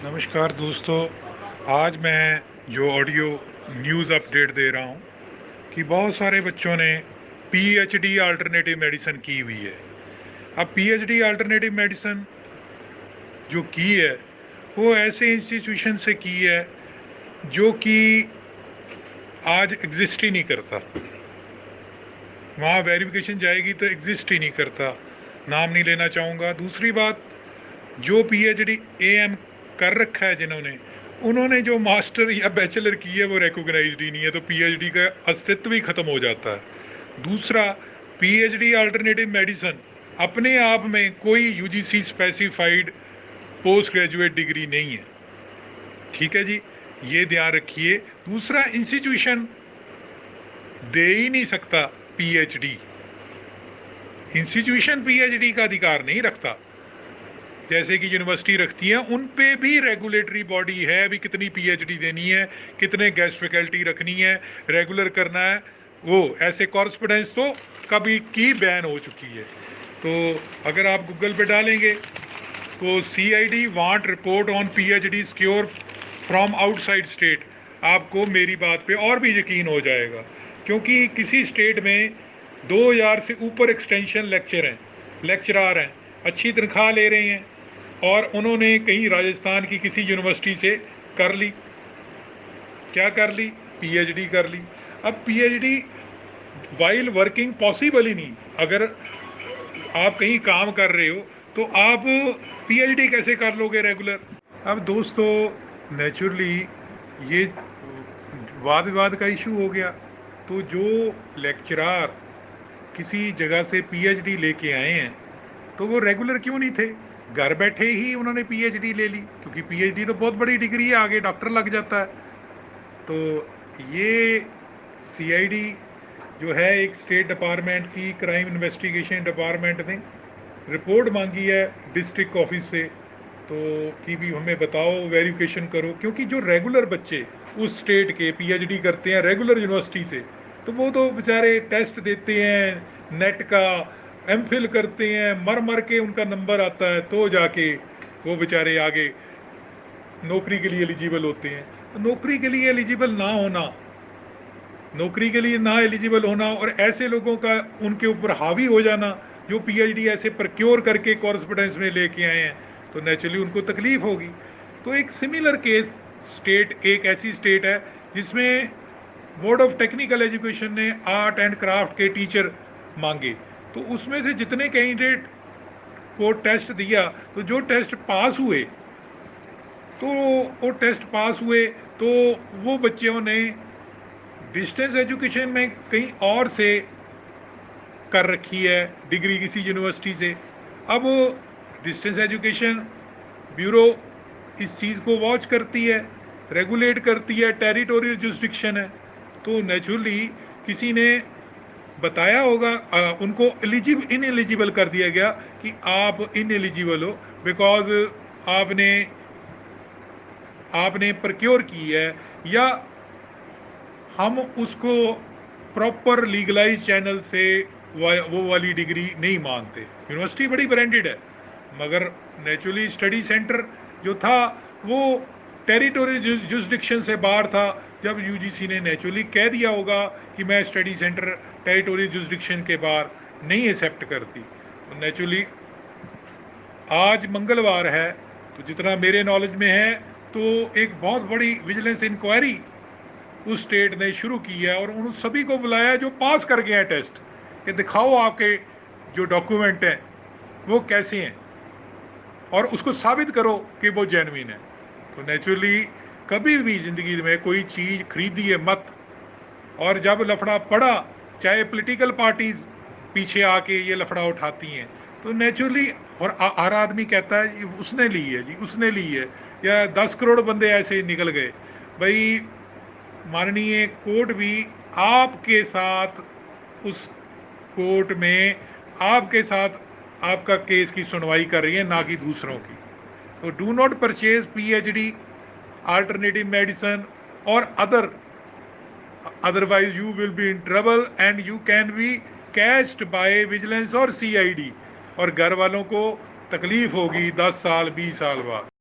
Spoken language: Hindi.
नमस्कार दोस्तों। आज मैं जो ऑडियो न्यूज़ अपडेट दे रहा हूँ कि बहुत सारे बच्चों ने पीएचडी अल्टरनेटिव मेडिसिन की हुई है। अब पीएचडी अल्टरनेटिव मेडिसिन जो की है वो ऐसे इंस्टीट्यूशन से की है जो कि आज एग्जिस्ट ही नहीं करता। वहाँ वेरिफिकेशन जाएगी तो एग्जिस्ट ही नहीं करता। नाम नहीं लेना चाहूँगा। दूसरी बात, जो पीएचडी एएम कर रखा है जिन्होंने, उन्होंने जो मास्टर या बैचलर की है वो रिकॉग्नाइज्ड ही नहीं है, तो पीएचडी का अस्तित्व ही खत्म हो जाता है। दूसरा, पीएचडी अल्टरनेटिव मेडिसिन अपने आप में कोई UGC specified post graduate degree नहीं है। ठीक है जी, ये ध्यान रखिए। दूसरा, इंस्टीट्यूशन दे ही नहीं सकता पीएचडी। इंस्टीट्यूशन पीएचडी का अधिकार नहीं रखता, जैसे कि यूनिवर्सिटी रखती है। उन पे भी रेगुलेटरी बॉडी है, अभी कितनी पीएचडी देनी है, कितने गेस्ट फैकल्टी रखनी है, रेगुलर करना है। वो ऐसे कॉरस्पोंडेंस तो कभी की बैन हो चुकी है। तो अगर आप गूगल पे डालेंगे तो CID want report on PhD secure from outside state, आपको मेरी बात पे और भी यकीन हो जाएगा। क्योंकि किसी स्टेट में 2000 से ऊपर एक्सटेंशन लेक्चरार हैं, अच्छी तनख्वाह ले रहे हैं, और उन्होंने कहीं राजस्थान की किसी यूनिवर्सिटी से कर ली। क्या कर ली? पीएचडी कर ली। अब पीएचडी वाइल वर्किंग पॉसिबल ही नहीं। अगर आप कहीं काम कर रहे हो तो आप पीएचडी कैसे कर लोगे रेगुलर? अब दोस्तों, नेचुरली ये वाद विवाद का इशू हो गया। तो जो लेक्चरार किसी जगह से पीएचडी लेके आए हैं तो वो रेगुलर क्यों नहीं थे? घर बैठे ही उन्होंने पीएचडी ले ली, क्योंकि पीएचडी तो बहुत बड़ी डिग्री है, आगे डॉक्टर लग जाता है। तो ये सीआईडी जो है, एक स्टेट डिपार्टमेंट की क्राइम इन्वेस्टिगेशन डिपार्टमेंट ने रिपोर्ट मांगी है डिस्ट्रिक्ट ऑफिस से, तो कि भी हमें बताओ, वेरिफिकेशन करो। क्योंकि जो रेगुलर बच्चे उस स्टेट के पीएचडी करते हैं रेगुलर यूनिवर्सिटी से, तो वो तो बेचारे टेस्ट देते हैं नेट का, एमफिल करते हैं, मर मर के उनका नंबर आता है, तो जाके वो बेचारे आगे नौकरी के लिए एलिजिबल होते हैं। तो नौकरी के लिए एलिजिबल ना होना, नौकरी के लिए ना एलिजिबल होना और ऐसे लोगों का उनके ऊपर हावी हो जाना जो पीएचडी ऐसे प्रक्योर करके कॉरस्पोंडेंस में लेके आए हैं, तो नेचुरली उनको तकलीफ होगी। तो एक सिमिलर केस स्टेट, एक ऐसी स्टेट है जिसमें बोर्ड ऑफ टेक्निकल एजुकेशन ने आर्ट एंड क्राफ्ट के टीचर मांगे, तो उसमें से जितने कैंडिडेट को टेस्ट दिया, तो जो टेस्ट पास हुए, तो वो टेस्ट पास हुए, तो वो बच्चों ने डिस्टेंस एजुकेशन में कहीं और से कर रखी है डिग्री किसी यूनिवर्सिटी से। अब डिस्टेंस एजुकेशन ब्यूरो इस चीज़ को वॉच करती है, रेगुलेट करती है, टेरिटोरियल जुरिस्डिक्शन है। तो नेचुरली किसी ने बताया होगा, उनको इन एलिजिबल कर दिया गया कि आप इन एलिजिबल हो बिकॉज आपने आपने प्रक्योर की है, या हम उसको प्रॉपर लीगलाइज चैनल से वो वाली डिग्री नहीं मानते। यूनिवर्सिटी बड़ी ब्रांडेड है, मगर नेचुरली स्टडी सेंटर जो था वो टेरिटोरियल जुरिस्डिक्शन से बाहर था। जब यूजीसी ने नेचुरली कह दिया होगा कि मैं स्टडी सेंटर टेरिटोरियल जुरिस्डिक्शन के बाहर नहीं एक्सेप्ट करती, तो नेचुरली आज मंगलवार है, तो जितना मेरे नॉलेज में है, तो एक बहुत बड़ी विजिलेंस इंक्वायरी उस स्टेट ने शुरू की है और उन सभी को बुलाया जो पास कर गए हैं टेस्ट, कि दिखाओ आपके जो डॉक्यूमेंट हैं वो कैसे हैं और उसको साबित करो कि वो जेन्युइन है। तो नेचुरली कभी भी ज़िंदगी में कोई चीज़ खरीदी है मत, और जब लफड़ा पड़ा, चाहे पॉलिटिकल पार्टीज पीछे आके ये लफड़ा उठाती हैं, तो नेचुरली, और हर आदमी कहता है ये उसने ली है जी, उसने ली है, या 10 करोड़ बंदे ऐसे निकल गए। भाई, माननीय कोर्ट भी आपके साथ, उस कोर्ट में आपके साथ आपका केस की सुनवाई कर रही है, ना कि दूसरों की। तो do not purchase PhD alternative medicine और otherwise you will be in trouble and you can be catched by vigilance और CID, और घर वालों को तकलीफ होगी 10 साल 20 साल बाद।